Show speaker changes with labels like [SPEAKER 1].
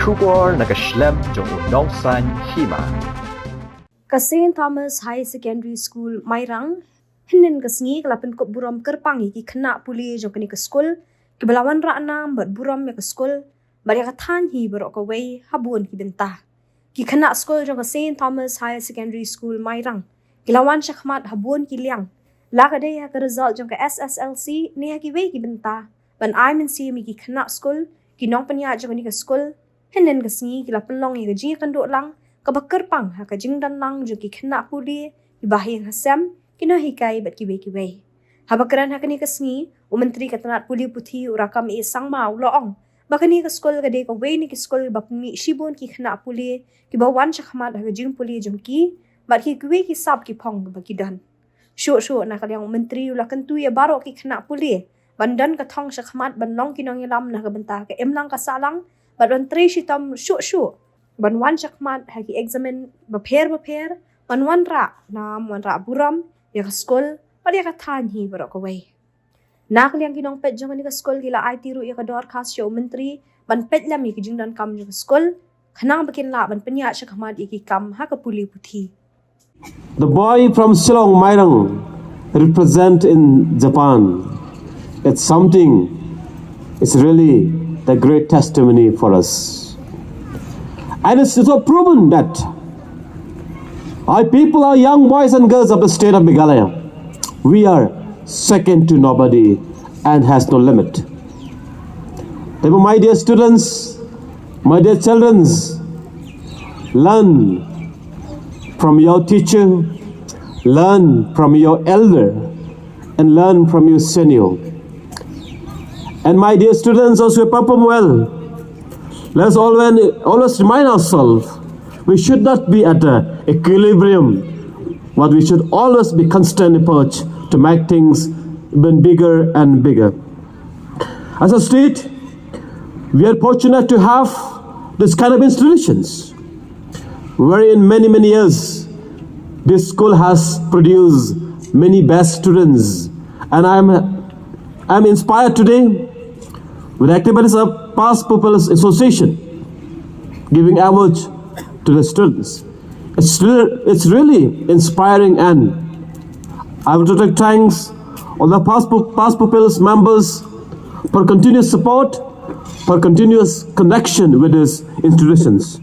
[SPEAKER 1] Shubor nakaslem Jong Nongsan Hima.
[SPEAKER 2] St. Thomas High Secondary School Mairang hinin kasngi kalapan ko buram kerpangi ki Khynnah Pule Jong kani ke school ki balawan raknam bat buram ya ke school bari ka thanhi barok ka wei habun ki bentah ki Khynnah school Jong St. Thomas High Secondary School Mairang kilawan syakmat habun ki liang la ka dei ka result Jong ka SSLC ni ha ki wei ki bentah ban I min si mi ki Khynnah school ki nong panya Jong kani ke school hinin kasngi kilapan long ya ji kan do lang kabakar pang ha ka jingdan lang jo ki Khynnah Pule ki bahing hasam kino hikai bat ki wei habakaran ha kani kasngi menteri katanat Pule puthi Rakkam e sangma uloong bakani ka skol ka de ka wei ni ki skol bakmi shibon ki Khynnah Pule ki bawan chakmat ha ka jing Pule jong ki bat ki wei ki sab ki phong ba ki dan sho na ka yang menteri ula Kyntu ya baro ki Khynnah Pule bandan ka Thong chakmat ban long ki Nongïalam na ka benta ka Imlang ka Sahlang bat ban tre shitam sho banwan chakmat hagi examen baper banwan ra nam wan ra buram ya ka skol pada ka thanhi barok ka wei nak liang kinong pet jong ni ka skol gila ai tiru ya ka dor khas show menteri ban pet lam ki jingdan kam jong skol khanang bakin la ban penya chakmat ki kam ha ka Pule puthi.
[SPEAKER 3] The boy from Sahlang Mairang represent in Japan. It's something, it's really the great testimony for us. And it's so proven that our people, our young boys and girls of the state of Meghalaya, we are second to nobody and has no limit. Therefore, my dear students, my dear children, learn from your teacher, learn from your elder, and learn from your senior. And my dear students, as we perform well, let's always remind ourselves, we should not be at an equilibrium, but we should always be constant approach to make things even bigger and bigger. As a state, we are fortunate to have this kind of institutions, where in many years, this school has produced many best students, and I'm inspired today with activities of Past Pupils Association, giving awards to the students. It's really inspiring, and I would like to thank all the Past Pupils members for continuous support, for continuous connection with these institutions.